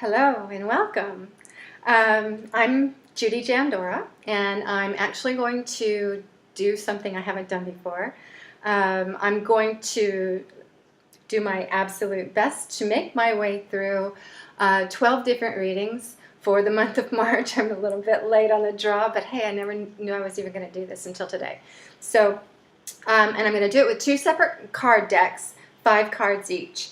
Hello and welcome. I'm Judy Jandora, and I'm actually going to do something I haven't done before. I'm going to do my absolute best to make my way through 12 different readings for the month of March. I'm a little bit late on the draw, but hey, I never knew I was even going to do this until today. So, and I'm going to do it with two separate card decks, 5 cards each.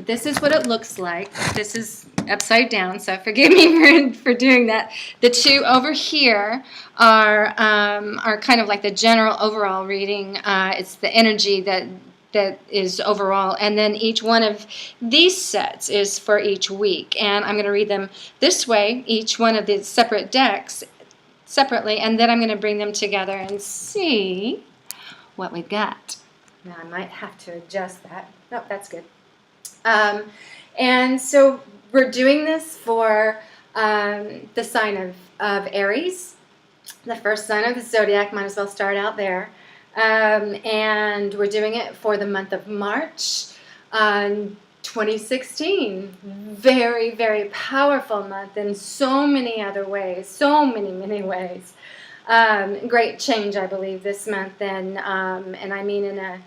This is what it looks like. This is upside down, so forgive me for doing that. The two over here are kind of like the general overall reading. It's the energy that is overall, and then each one of these sets is for each week, and I'm going to read them this way, each one of the separate decks separately, and then I'm going to bring them together and see what we've got. Now I might have to adjust that. Nope, that's good. And so we're doing this for the sign of Aries, the first sign of the zodiac. Might as well start out there. And we're doing it for the month of March 2016. Very, very powerful month in so many other ways, so many ways. Great change, I believe, this month, and I mean in a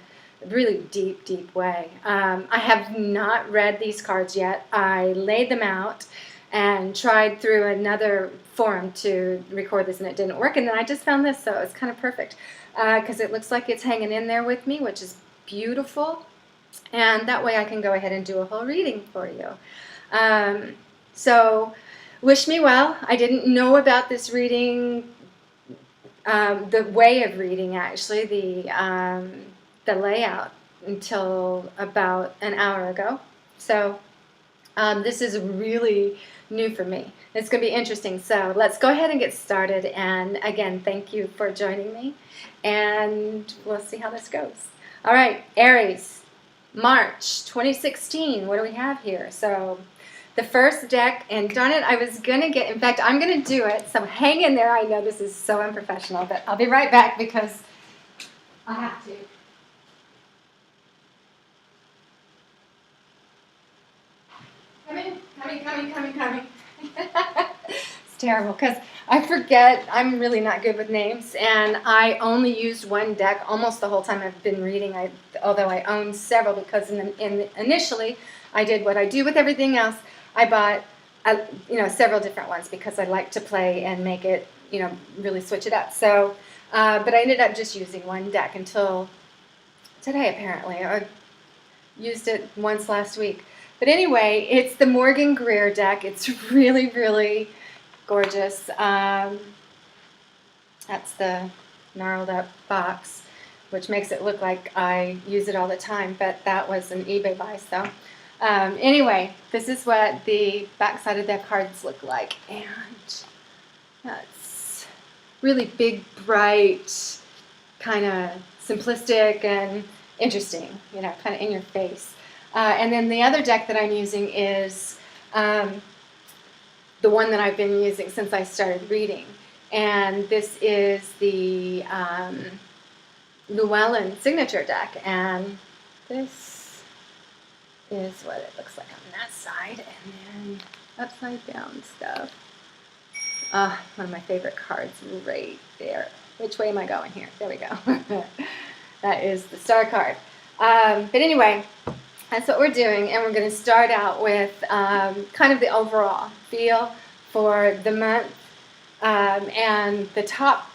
really deep way. I have not read these cards yet. I laid them out and tried through another forum to record this, and it didn't work, and then I just found this, so it's kind of perfect because it looks like it's hanging in there with me, which is beautiful, and that way I can go ahead and do a whole reading for you. So wish me well. I didn't know about this reading, the way of reading, actually, the layout, until about an hour ago. So this is really new for me. It's going to be interesting. So let's go ahead and get started. And again, thank you for joining me. And we'll see how this goes. All right, Aries, March 2016. What do we have here? So the first deck, and darn it, I was going to get, in fact, I'm going to do it. So hang in there. I know this is so unprofessional, but I'll be right back because I have to. Coming. It's terrible because I forget. I'm really not good with names, and I only used one deck almost the whole time I've been reading. Although I own several, because initially I did what I do with everything else. I bought several different ones because I like to play and make it, really switch it up. So, but I ended up just using one deck until today. Apparently, I used it once last week. But anyway, it's the Morgan Greer deck. It's really, really gorgeous. That's the gnarled up box, which makes it look like I use it all the time, but that was an eBay buy. So anyway, this is what the backside of their cards look like. And that's really big, bright, kind of simplistic and interesting, kind of in your face. And then the other deck that I'm using is the one that I've been using since I started reading. And this is the Llewellyn signature deck. And this is what it looks like on that side. And then upside down stuff. One of my favorite cards right there. Which way am I going here? There we go. That is the star card. But anyway, that's what we're doing, and we're going to start out with kind of the overall feel for the month. And the top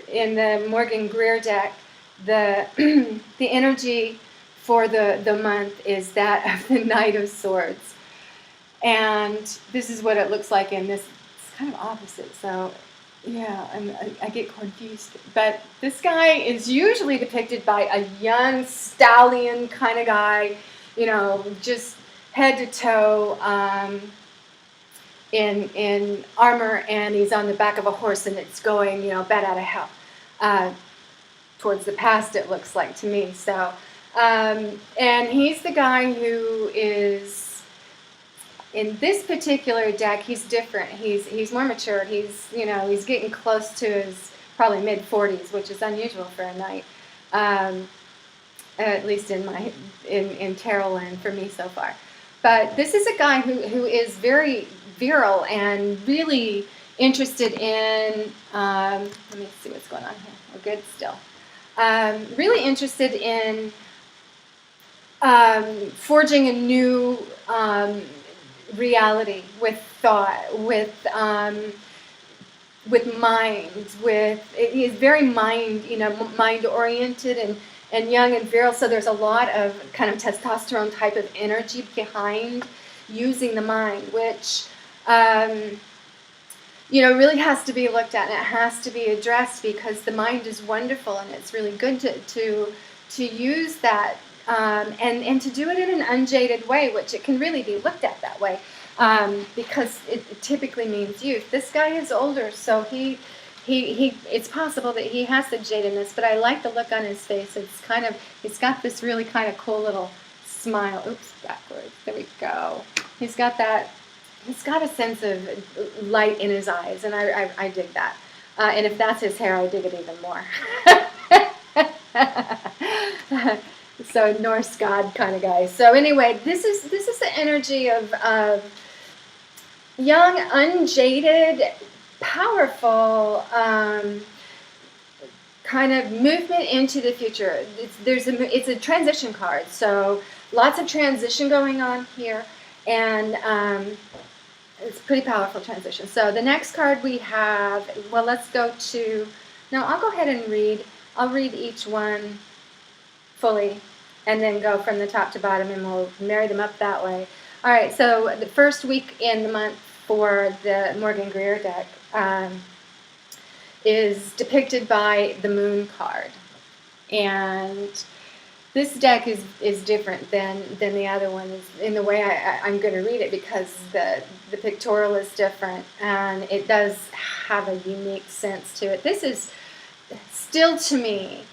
in the Morgan Greer deck, the the energy for the month is that of the Knight of Swords. And this is what it looks like in this. It's kind of opposite, so yeah, I get confused. But this guy is usually depicted by a young stallion kind of guy, just head to toe in armor, and he's on the back of a horse, and it's going, bat out of hell. Towards the past, it looks like to me. So, and he's the guy who is, in this particular deck, he's different. He's more mature. He's getting close to his probably mid-40s, which is unusual for a knight. At least in tarot land for me so far. But this is a guy who is very virile and really interested in, let me see what's going on here. We're good still. Really interested in forging a new reality with thought, with mind, he is very mind oriented and young and virile. So there's a lot of kind of testosterone type of energy behind using the mind, which really has to be looked at and it has to be addressed, because the mind is wonderful and it's really good to use that and to do it in an unjaded way, which it can really be looked at that way. Because it typically means youth. This guy is older, so he it's possible that he has the jadedness, but I like the look on his face. It's kind of, he's got this really kind of cool little smile. Oops, backwards. There we go. He's got a sense of light in his eyes, and I dig that. And if that's his hair, I dig it even more. So Norse god kind of guy. So anyway, this is the energy of young, unjaded, powerful kind of movement into the future. It's a transition card, so lots of transition going on here, and it's a pretty powerful transition. So the next card we have, well, let's go to, no, I'll go ahead and read. I'll read each one fully and then go from the top to bottom, and we'll marry them up that way. All right, so the first week in the month for the Morgan Greer deck is depicted by the Moon card. And this deck is different than the other one in the way I'm going to read it, because the pictorial is different and it does have a unique sense to it. This is still, to me,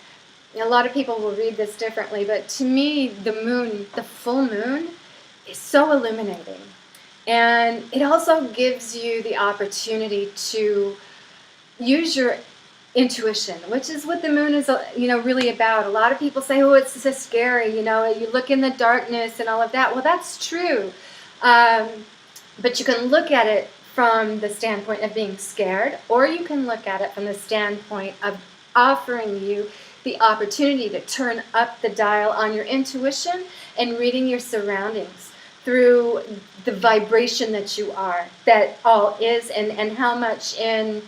a lot of people will read this differently, but to me, the moon, the full moon, is so illuminating. And it also gives you the opportunity to use your intuition, which is what the moon is, really about. A lot of people say, oh, it's so scary, you look in the darkness and all of that. Well, that's true. But you can look at it from the standpoint of being scared, or you can look at it from the standpoint of offering you the opportunity to turn up the dial on your intuition and reading your surroundings through the vibration that you are, that all is, and how much in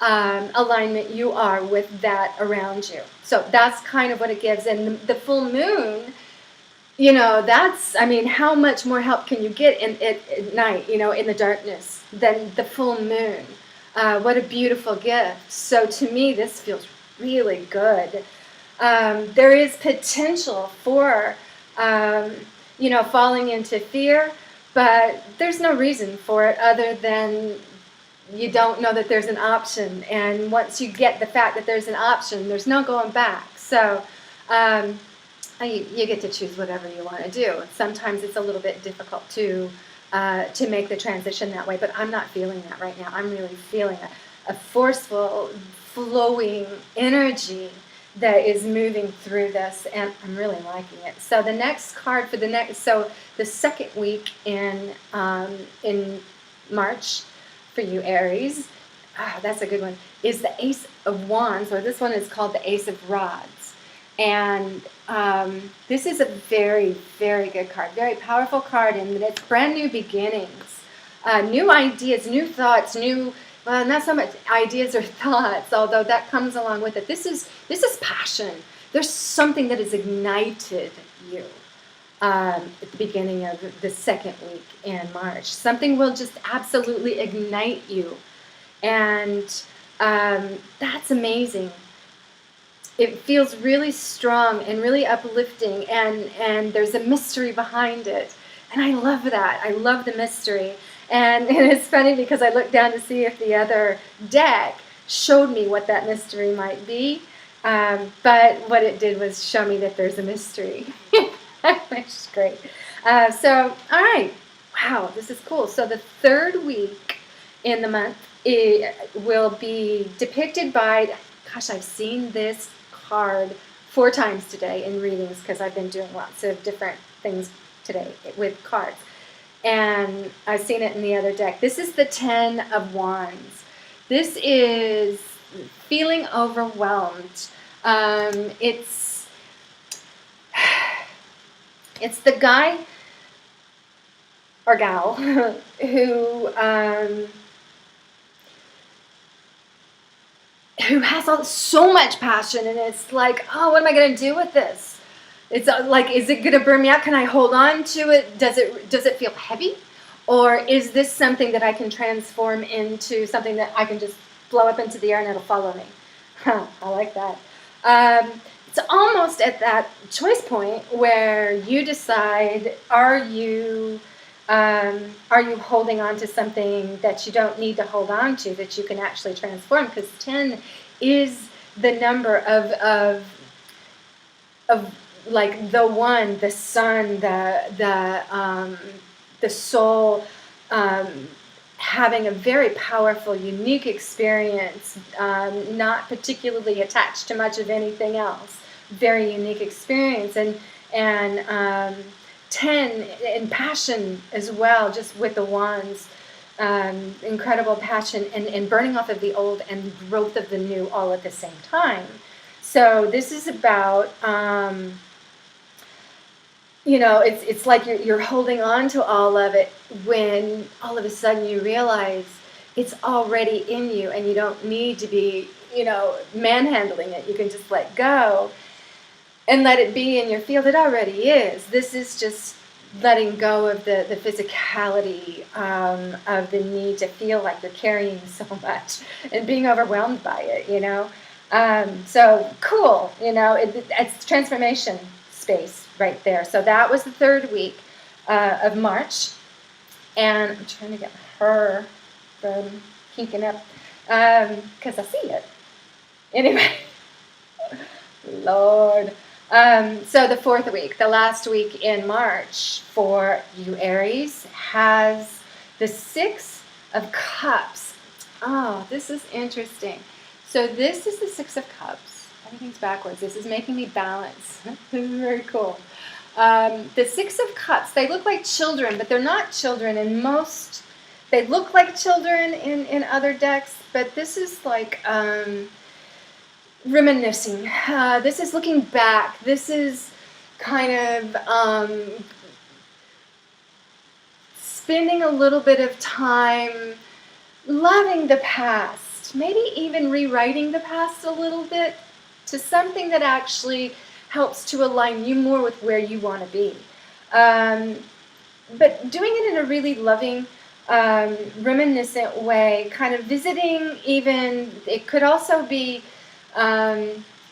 alignment you are with that around you. So that's kind of what it gives. And the full moon, how much more help can you get at night, in the darkness, than the full moon? What a beautiful gift. So to me, this feels really good. There is potential for, falling into fear, but there's no reason for it other than you don't know that there's an option. And once you get the fact that there's an option, there's no going back. So you get to choose whatever you want to do. Sometimes it's a little bit difficult to make the transition that way, but I'm not feeling that right now. I'm really feeling a forceful, flowing energy that is moving through this, and I'm really liking it. So the next card for the second week in March for you Aries, that's a good one, is the Ace of Wands, or this one is called the Ace of Rods. And this is a very, very good card, very powerful card, and it's brand new beginnings, new ideas, new thoughts, well, not so much ideas or thoughts, although that comes along with it. This is passion. There's something that has ignited you at the beginning of the second week in March. Something will just absolutely ignite you. And that's amazing. It feels really strong and really uplifting, and there's a mystery behind it. And I love that. I love the mystery. And it's funny because I looked down to see if the other deck showed me what that mystery might be. But what it did was show me that there's a mystery, which is great. So, all right. Wow, this is cool. So the third week in the month will be depicted by, gosh, I've seen this card 4 times today in readings because I've been doing lots of different things today with cards. And I've seen it in the other deck. This is the 10 of Wands. This is feeling overwhelmed. It's the guy or gal who has so much passion, and it's like, oh, what am I going to do with this? It's like, is it going to burn me out? Can I hold on to it? Does it feel heavy? Or is this something that I can transform into something that I can just blow up into the air and it'll follow me? I like that. It's almost at that choice point where you decide, are you holding on to something that you don't need to hold on to, that you can actually transform? Because 10 is the number of like the one, the sun, the soul, having a very powerful, unique experience, not particularly attached to much of anything else. Very unique experience, and 10 and passion as well, just with the wands. Incredible passion and burning off of the old and growth of the new all at the same time. So this is about, it's like you're holding on to all of it when all of a sudden you realize it's already in you and you don't need to be, manhandling it. You can just let go and let it be in your field. It already is. This is just letting go of the physicality of the need to feel like you're carrying so much and being overwhelmed by it, So cool, it's transformation space right there. So that was the third week of March. And I'm trying to get her from kinking up because I see it. Anyway, Lord. So the fourth week, the last week in March for you Aries, has the 6 of Cups. Oh, this is interesting. So this is the 6 of Cups. Everything's backwards. This is making me balance. This is very cool. The 6 of Cups, they look like children, but they're not children. And they look like children in other decks, but this is like reminiscing. This is looking back. This is kind of spending a little bit of time loving the past, maybe even rewriting the past a little bit to something that actually helps to align you more with where you want to be. But doing it in a really loving, reminiscent way, kind of visiting even, it could also be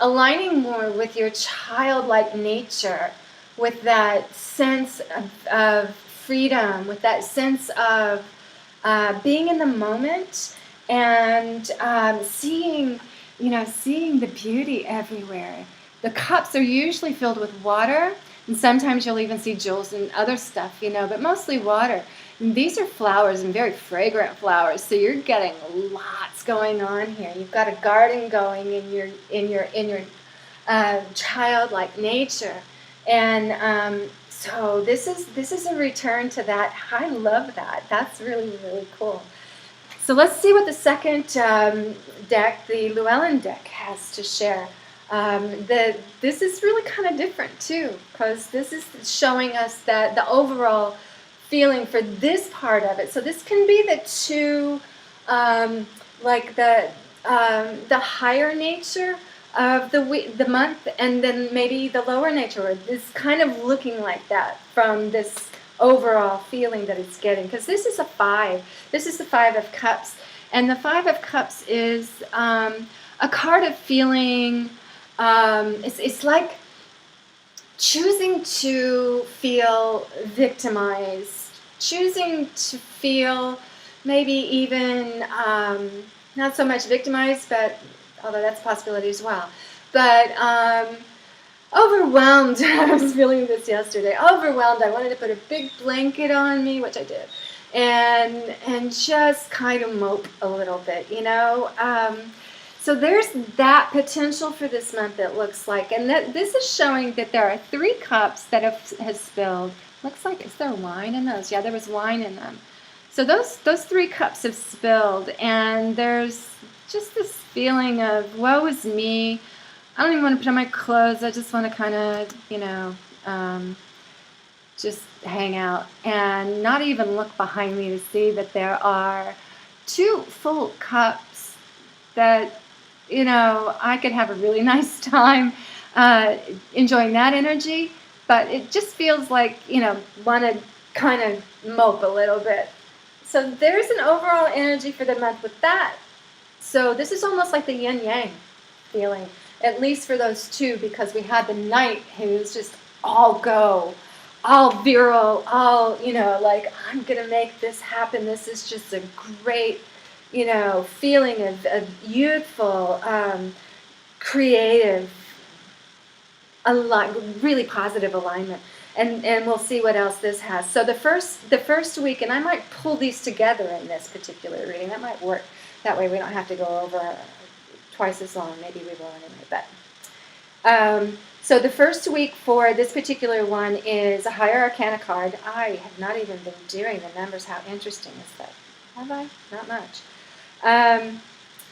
aligning more with your childlike nature, with that sense of freedom, with that sense of being in the moment and seeing the beauty everywhere. The cups are usually filled with water, and sometimes you'll even see jewels and other stuff, but mostly water. And these are flowers, and very fragrant flowers, so you're getting lots going on here. You've got a garden going in your childlike nature, and so this is a return to that. I love that. That's really, really cool. So let's see what the second deck, the Llewellyn deck, has to share. This is really kind of different too, because this is showing us that the overall feeling for this part of it. So this can be the two, like the higher nature of the month, and then maybe the lower nature. It's kind of looking like that from this overall feeling that it's getting, because this is a 5. This is the 5 of Cups, and the 5 of Cups is a card of feeling. It's like choosing to feel victimized, choosing to feel maybe even not so much victimized, but although that's a possibility as well, but overwhelmed. I was feeling this yesterday. Overwhelmed. I wanted to put a big blanket on me, which I did, and just kind of mope a little bit, So there's that potential for this month, it looks like. And this is showing that there are 3 cups that has spilled, Looks like, is there wine in those? Yeah, there was wine in them. So those 3 cups have spilled, and there's just this feeling of woe is me. I don't even want to put on my clothes. I just want to kind of, just hang out and not even look behind me to see that there are 2 full cups that, I could have a really nice time enjoying that energy, but it just feels like, want to kind of mope a little bit. So there's an overall energy for the month with that. So this is almost like the yin-yang feeling, at least for those 2, because we had the Knight who's just all go, all virile, all, like, I'm going to make this happen. This is just a great, feeling of youthful, creative, really positive alignment. And we'll see what else this has. So the first week, and I might pull these together in this particular reading. That might work. That way we don't have to go over twice as long. Maybe we will anyway. But so the first week for this particular one is a Higher Arcana card. I have not even been doing the numbers. How interesting is that? Have I? Not much. And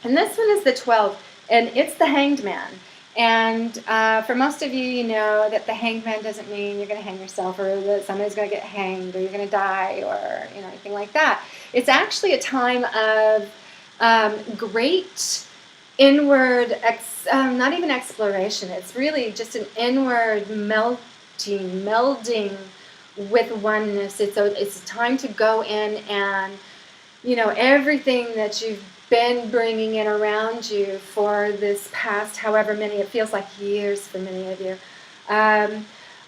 this one is the 12, and it's the Hanged Man. And for most of you, you know that the Hanged Man doesn't mean you're going to hang yourself, or that somebody's going to get hanged, or you're going to die, or anything like that. It's actually a time of great inward, not even exploration. It's really just an inward melding with oneness. It's a time to go in and, everything that you've been bringing in around you for this past however many, it feels like years for many of you.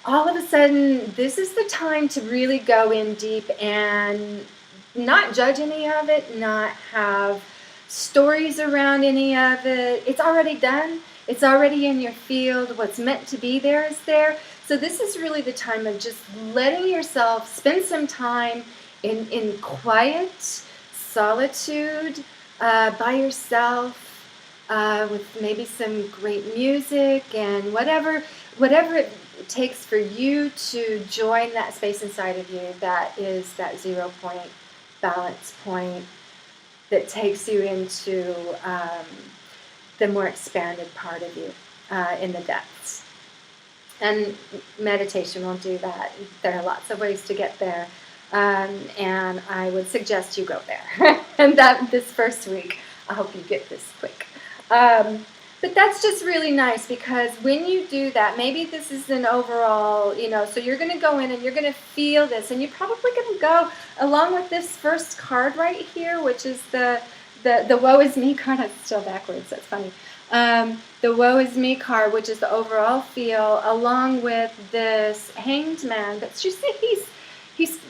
All of a sudden, this is the time to really go in deep and not judge any of it, not have stories around any of it. It's already done. It's already in your field. What's meant to be there is there. So this is really the time of just letting yourself spend some time in quiet, solitude, by yourself, with maybe some great music and whatever it takes for you to join that space inside of you that is that 0 point, balance point that takes you into the more expanded part of you in the depths. And meditation will do that. There are lots of ways to get there. And I would suggest you go there. And that this first week, I hope you get this quick. But that's just really nice, because when you do that, maybe this is an overall, so you're going to go in and you're going to feel this, and you're probably going to go along with this first card right here, which is the woe is me card. That's still backwards. That's funny. The woe is me card, which is the overall feel, along with this Hanged Man. That's just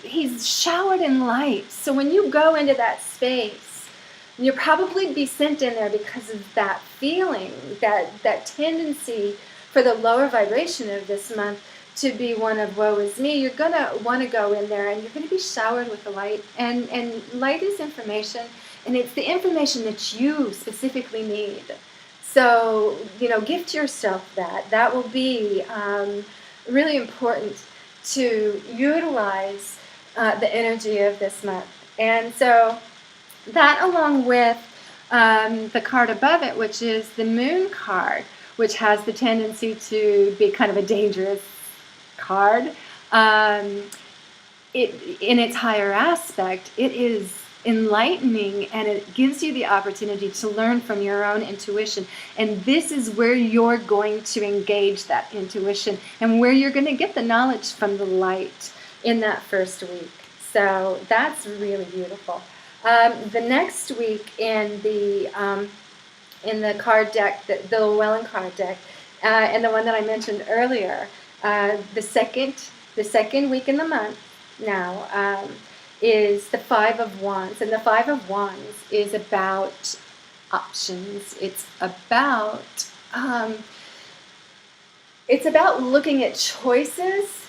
he's showered in light. So when you go into that space, you'll probably be sent in there because of that feeling, that tendency for the lower vibration of this month to be one of woe is me. You're going to want to go in there, and you're going to be showered with the light. And light is information, and it's the information that you specifically need. So, gift yourself that. That will be really important to utilize the energy of this month. And so that, along with the card above it, which is the Moon card, which has the tendency to be kind of a dangerous card. In its higher aspect, it is enlightening, and it gives you the opportunity to learn from your own intuition. And this is where you're going to engage that intuition, and where you're going to get the knowledge from the light in that first week. So that's really beautiful. The next week in the card deck, the Llewellyn card deck, and the one that I mentioned earlier, the second week in the month now, is the Five of Wands. And the Five of Wands is about options. It's about looking at choices,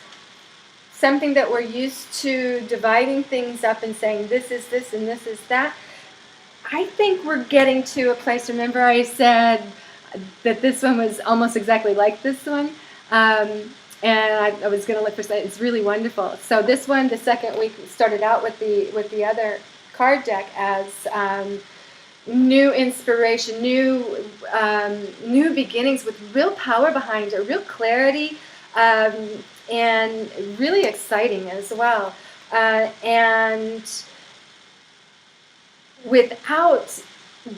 something that we're used to dividing things up and saying this is this and this is that. I think we're getting to a place, remember I said that this one was almost exactly like this one? And I was going to look for something. It's really wonderful. So this one, the second week, started out with the other card deck as new inspiration, new beginnings with real power behind it, real clarity, and really exciting as well. And without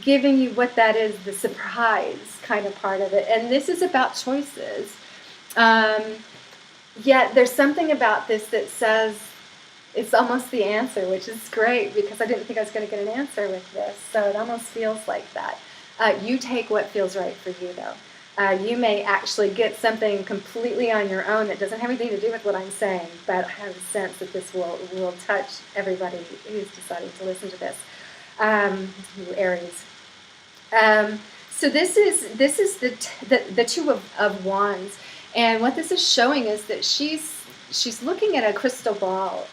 giving you what that is, the surprise kind of part of it. And this is about choices. Yet there's something about this that says it's almost the answer, which is great because I didn't think I was going to get an answer with this. So it almost feels like that. You take what feels right for you, though. You may actually get something completely on your own that doesn't have anything to do with what I'm saying, but I have a sense that this will touch everybody who's deciding to listen to this. Aries. So this is the Two of Wands, and what this is showing is that she's looking at a crystal ball,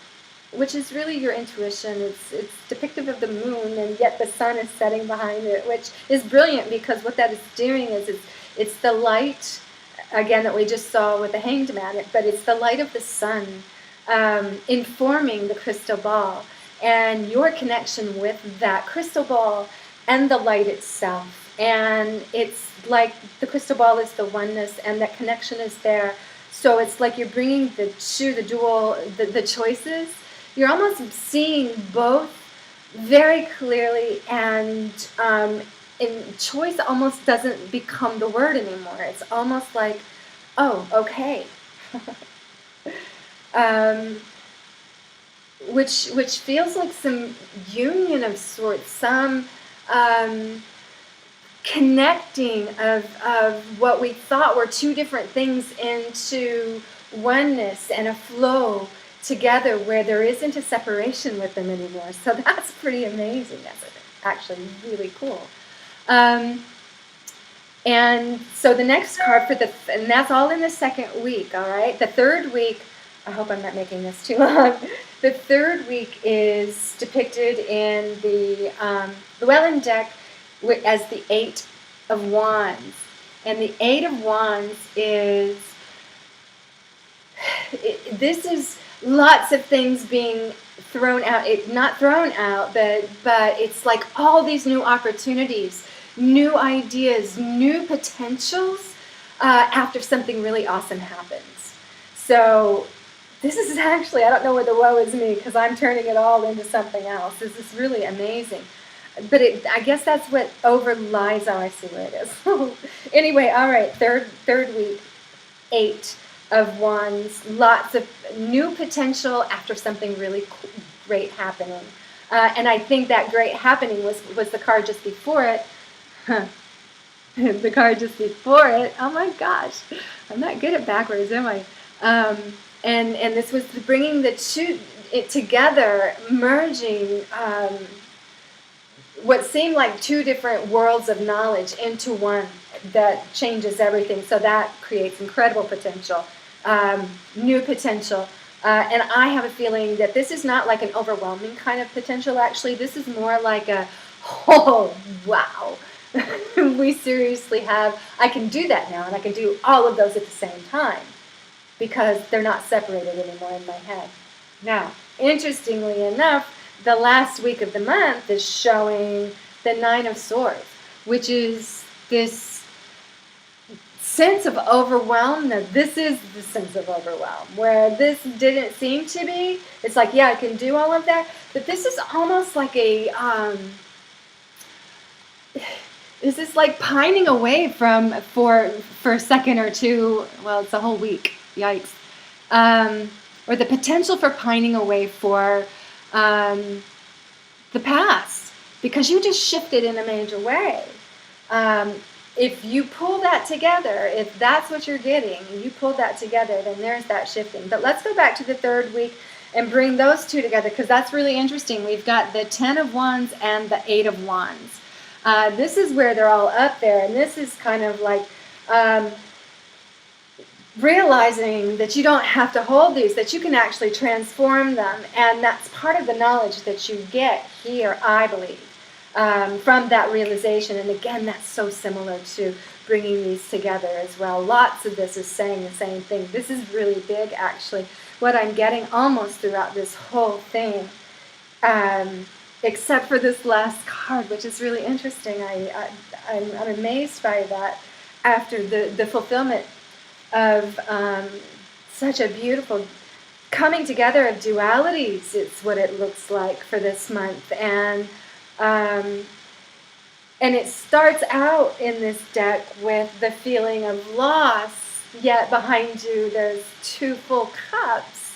which is really your intuition. It's depictive of the moon, and yet the sun is setting behind it, which is brilliant because what that is doing is it's the light, again, that we just saw with the Hanged Man, but it's the light of the sun informing the crystal ball and your connection with that crystal ball and the light itself. And it's like the crystal ball is the oneness, and that connection is there. So it's like you're bringing the choices. You're almost seeing both very clearly, and choice almost doesn't become the word anymore. It's almost like, oh, okay. Which feels like some union of sorts, some connecting of what we thought were two different things into oneness and a flow together where there isn't a separation with them anymore. So that's pretty amazing. That's actually really cool. And so the next card and that's all in the second week, all right? The third week, I hope I'm not making this too long. The third week is depicted in the Llewellyn deck as the Eight of Wands. And the Eight of Wands this is lots of things being thrown out. Not thrown out, but it's like all these new opportunities, new ideas, new potentials after something really awesome happens. So this is actually, I don't know where the woe is me because I'm turning it all into something else. This is really amazing. But I guess that's what overlies. Oh, I see where it is. Anyway, all right, third week, Eight of Wands, lots of new potential after something really great happening. And I think that great happening was the card just before it. The card just before it. Oh my gosh, I'm not good at backwards, am I? And this was bringing it together, merging what seemed like two different worlds of knowledge into one that changes everything. So that creates incredible potential, new potential. And I have a feeling that this is not like an overwhelming kind of potential, actually. This is more like oh, wow. We seriously I can do that now, and I can do all of those at the same time because they're not separated anymore in my head. Now, interestingly enough, the last week of the month is showing the Nine of Swords, which is this sense of overwhelm. Now, this is the sense of overwhelm, where this didn't seem to be. It's like, yeah, I can do all of that, but this is almost like this is like pining away for a second or two. Well, it's a whole week. Yikes. Or the potential for pining away for the past, because you just shifted in a major way. If you pull that together, if that's what you're getting, you pull that together, then there's that shifting. But let's go back to the third week and bring those two together, because that's really interesting. We've got the Ten of Wands and the Eight of Wands. This is where they're all up there, and this is kind of like realizing that you don't have to hold these, that you can actually transform them, and that's part of the knowledge that you get here, I believe. from that realization. And again, that's so similar to bringing these together as well. Lots of this is saying the same thing. This is really big, actually. What I'm getting almost throughout this whole thing, except for this last card, which is really interesting. I'm amazed by that after the fulfillment of such a beautiful coming together of dualities. It's what it looks like for this month. And it starts out in this deck with the feeling of loss, yet behind you there's 2 full cups,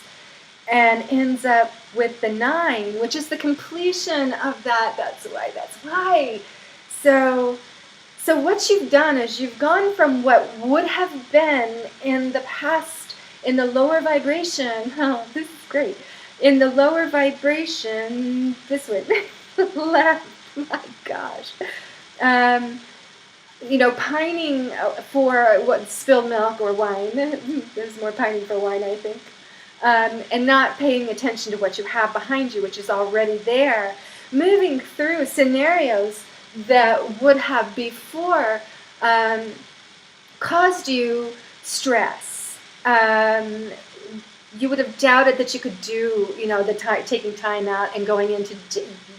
and ends up with the 9, which is the completion of that. That's why. So what you've done is you've gone from what would have been in the past, in the lower vibration. Oh, this is great. In the lower vibration, this way, left. My gosh. Pining for what, spilled milk or wine. There's more pining for wine, I think. And not paying attention to what you have behind you, which is already there. Moving through scenarios that would have before caused you stress. You would have doubted that you could do, taking time out and going into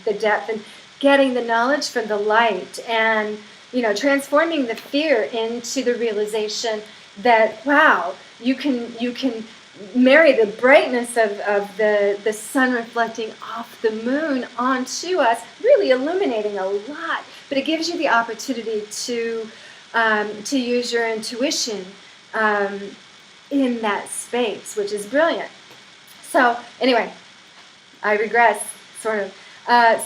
the depth and getting the knowledge from the light, and transforming the fear into the realization that, wow, you can marry the brightness of the sun reflecting off the moon onto us, really illuminating a lot. But it gives you the opportunity to use your intuition in that space, which is brilliant. So anyway, I regress, sort of.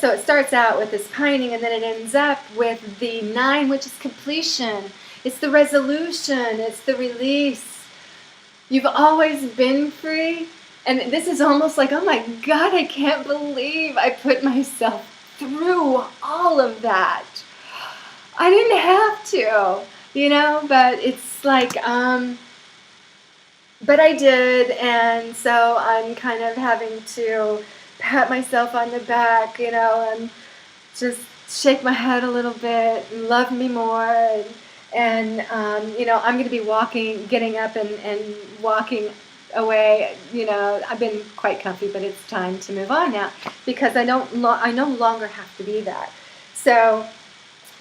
So it starts out with this pining, and then it ends up with the 9, which is completion. It's the resolution. It's the release. You've always been free. And this is almost like, oh my God, I can't believe I put myself through all of that. I didn't have to, but it's like, but I did. And so I'm kind of having to pat myself on the back, and just shake my head a little bit and love me more. And I'm going to be getting up and walking away. I've been quite comfy, but it's time to move on now, because I no longer have to be that. So,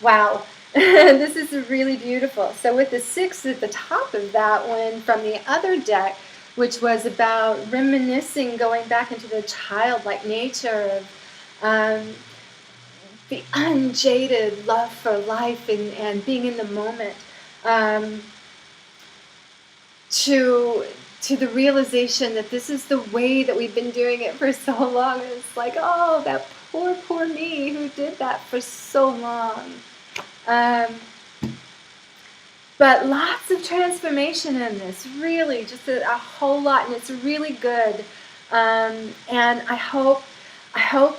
wow, this is really beautiful. So with the 6 at the top of that one from the other deck, which was about reminiscing, going back into the childlike nature of the unjaded love for life and being in the moment, to the realization that this is the way that we've been doing it for so long. And it's like, oh, that poor me who did that for so long. But lots of transformation in this, really, just a whole lot, and it's really good. And I hope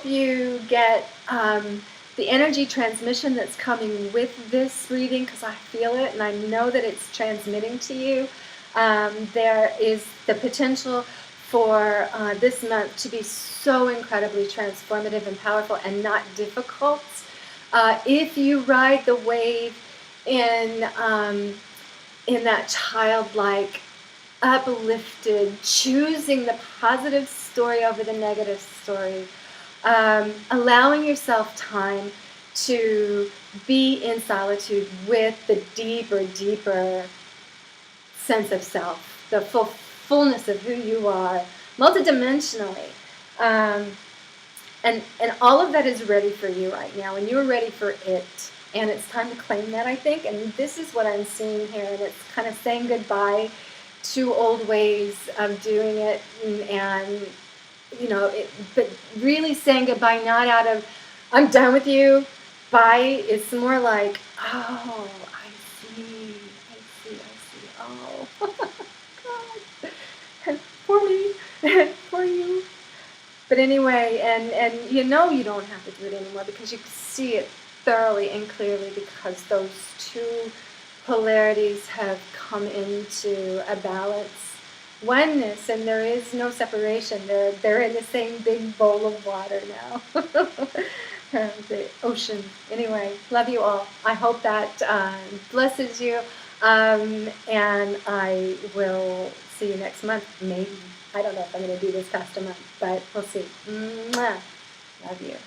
you get the energy transmission that's coming with this reading, because I feel it, and I know that it's transmitting to you. There is the potential for this month to be so incredibly transformative and powerful and not difficult. If you ride the wave in that childlike, uplifted, choosing the positive story over the negative story, allowing yourself time to be in solitude with the deeper sense of self, the fullness of who you are, multidimensionally. And all of that is ready for you right now, and you're ready for it. And it's time to claim that, I think. And this is what I'm seeing here. And it's kind of saying goodbye to old ways of doing it. And but really saying goodbye, not out of, I'm done with you, bye. It's more like, oh, I see. Oh, God. For me, for you. But anyway, and you don't have to do it anymore, because you can see it thoroughly and clearly, because those 2 polarities have come into a balance, oneness, and there is no separation. They're in the same big bowl of water now. The ocean. Anyway, love you all. I hope that blesses you. And I will see you next month, maybe. I don't know if I'm going to do this past a month, but we'll see. Mwah. Love you.